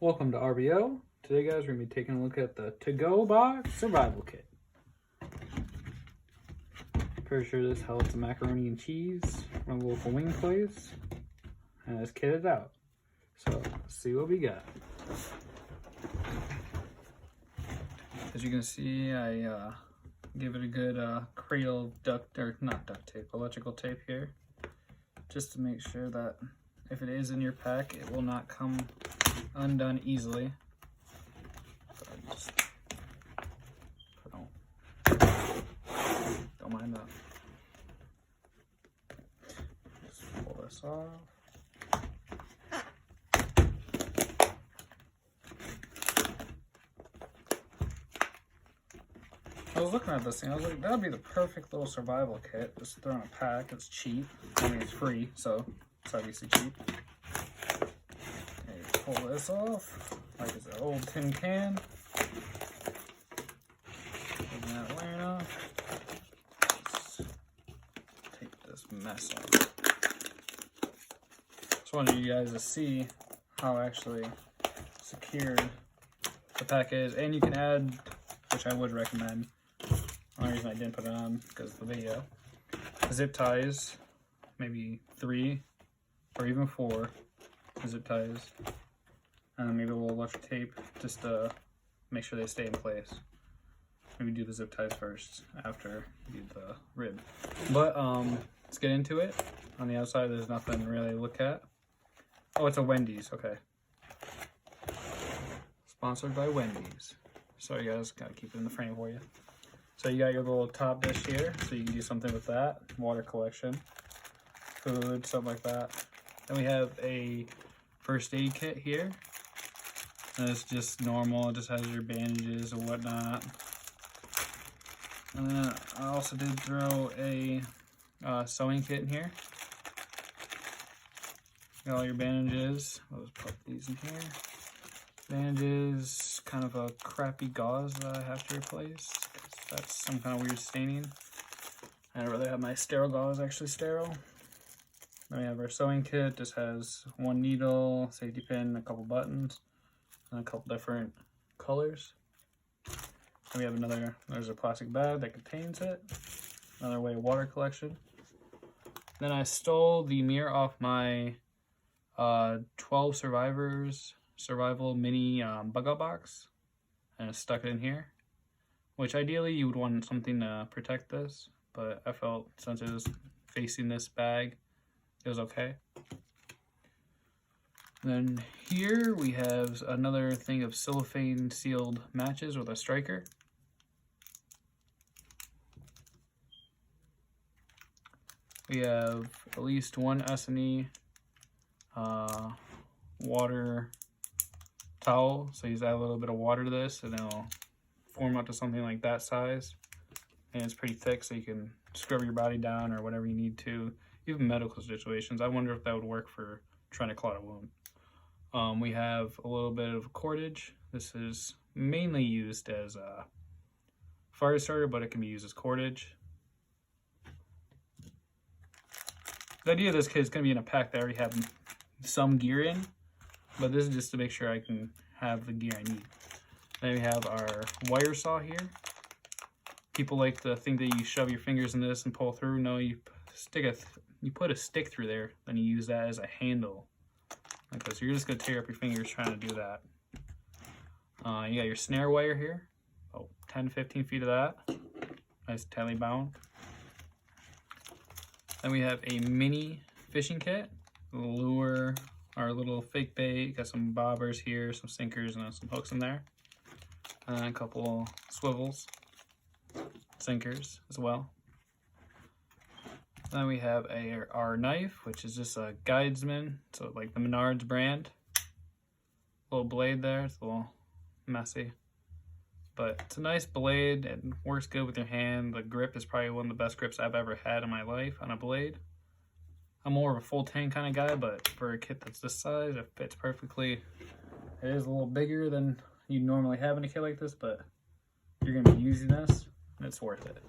Welcome to RBO. Today, guys, we're going to be taking a look at the To-Go Box Survival Kit. Pretty sure this held some macaroni and cheese from a local wing place, and it's kitted out. So, let's see what we got. As you can see, I give it a good cradle electrical tape here, just to make sure that if it is in your pack, it will not come undone easily. So I just don't mind that. Just pull this off. I was looking at this thing, I was like, that'd be the perfect little survival kit. Just throw in a pack, it's cheap. I mean, it's free, so it's obviously cheap. Okay, pull this off, like it's an old tin can. Taking that lane off. Let's take this mess off. Just wanted you guys to see how actually secured the pack is. And you can add, which I would recommend, the only reason I didn't put it on because of the video, zip ties, maybe 3 or even 4 zip ties, and maybe a little electric tape just to make sure they stay in place. Maybe do the zip ties first after you do the rib. But let's get into it. On the outside, there's nothing really to look at. Oh, it's a Wendy's. Okay. Sponsored by Wendy's. Sorry guys, gotta keep it in the frame for you. So you got your little top dish here, so you can do something with that. Water collection, food, something like that. Then we have a first aid kit here. And it's just normal, it just has your bandages and whatnot. And then I also did throw a sewing kit in here. Got all your bandages. I'll just put these in here. Bandages, kind of a crappy gauze that I have to replace. That's some kind of weird staining. I'd rather have my sterile gauze actually sterile. Then we have our sewing kit. Just has 1 needle, safety pin, a couple buttons, and a couple different colors. Then we have there's a plastic bag that contains it. Another way of water collection. Then I stole the mirror off my 12 survival mini bug out box, and I stuck it in here, which ideally you would want something to protect this, but I felt since it was facing this bag, it was okay. Then here we have another thing of cellophane sealed matches with a striker. We have at least 1 S&E water towel, so you just add a little bit of water to this and it'll form up to something like that size, and it's pretty thick, so you can scrub your body down or whatever you need to, even medical situations. I wonder if that would work for trying to clot a wound. We have a little bit of cordage. This is mainly used as a fire starter, but it can be used as cordage. The idea of this kit is going to be in a pack that I already have some gear in, but this is just to make sure I can have the gear I need. Then we have our wire saw here. People like to think that you shove your fingers in this and pull through. No, you put a stick through there, then you use that as a handle. Like this. You're just going to tear up your fingers trying to do that. You got your snare wire here. Oh, 10 to 15 feet of that. Nice tightly bound. Then we have a mini fishing kit, a lure, our little fake bait. Got some bobbers here, some sinkers, and some hooks in there. And a couple swivels, sinkers as well. Then we have our knife, which is just a Guidesman, so like the Menards brand. Little blade there, it's a little messy, but it's a nice blade. It works good with your hand. The grip is probably one of the best grips I've ever had in my life on a blade. I'm more of a full tank kind of guy, but for a kit that's this size, it fits perfectly. It is a little bigger than you normally have in a kit like this, but you're going to be using this, and it's worth it.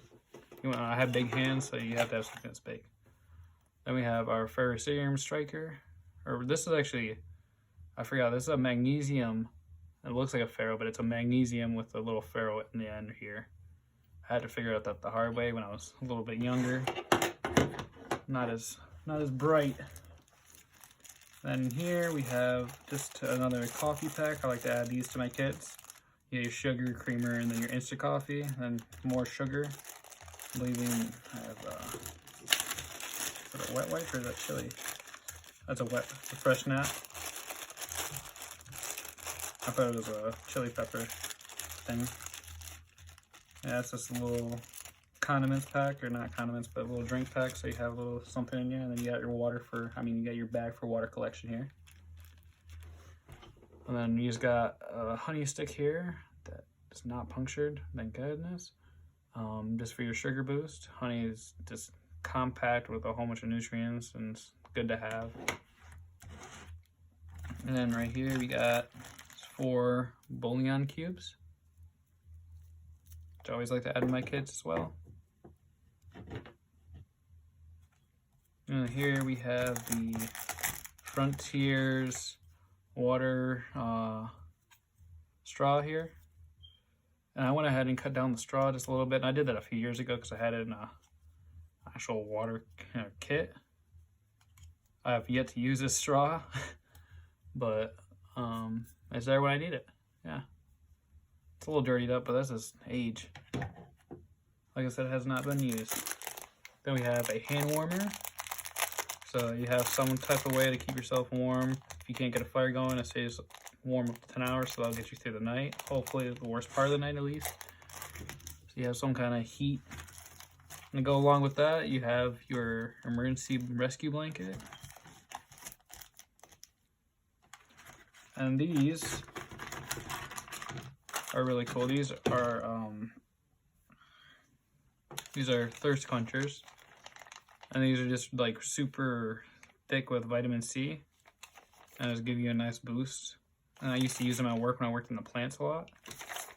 I have big hands, so you have to have something that's big. Then we have our ferrocerium striker, or this is actually I forgot, this is a magnesium. It looks like a ferro, but it's a magnesium with a little ferro in the end here. I had to figure out that the hard way when I was a little bit younger. Not as bright. Then here we have just another coffee pack. I like to add these to my kits. You get your sugar, creamer, and then your instant coffee, and then more sugar. I believe I have is that a wet wipe or is that chili? That's a fresh nap. I thought it was a chili pepper thing. Yeah, it's just a little condiments pack, or not condiments, but a little drink pack, so you have a little something in you, and then you got your water for, you got your bag for water collection here. And then you just got a honey stick here that is not punctured, thank goodness. Just for your sugar boost. Honey is just compact with a whole bunch of nutrients and it's good to have. And then right here we got 4 bouillon cubes, which I always like to add to my kits as well. And here we have the Frontiers water straw here. And I went ahead and cut down the straw just a little bit. And I did that a few years ago because I had it in a actual water kit. I have yet to use this straw, but it's there when I need it. Yeah, it's a little dirtied up, but that's just age. Like I said, it has not been used. Then we have a hand warmer. So you have some type of way to keep yourself warm. If you can't get a fire going, it stays warm up to 10 hours, so that'll get you through the night. Hopefully the worst part of the night at least. So you have some kind of heat. And to go along with that, you have your emergency rescue blanket. And these are really cool. These are thirst quenchers. And these are just like super thick with vitamin C. And just give you a nice boost. And I used to use them at work when I worked in the plants a lot.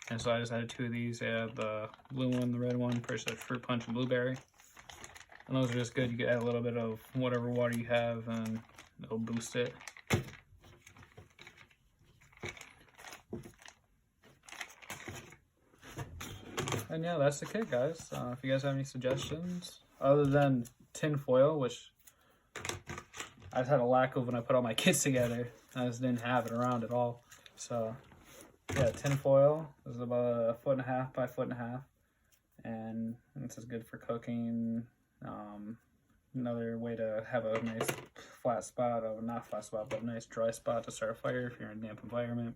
And so I just added 2 of these. I have the blue one, the red one, for fruit punch and blueberry. And those are just good. You can add a little bit of whatever water you have and it'll boost it. And yeah, that's the kit, guys. If you guys have any suggestions, other than tin foil, which I just had a lack of when I put all my kits together. I just didn't have it around at all. So yeah, tin foil is about 1.5 feet by 1.5 feet. And this is good for cooking. Another way to have a nice flat spot, or not flat spot, but a nice dry spot to start a fire if you're in a damp environment.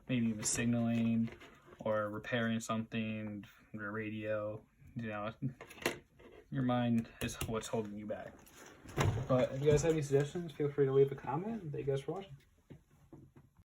Maybe even signaling or repairing something, your radio, you know, your mind is what's holding you back. But if you guys have any suggestions, feel free to leave a comment. Thank you guys for watching.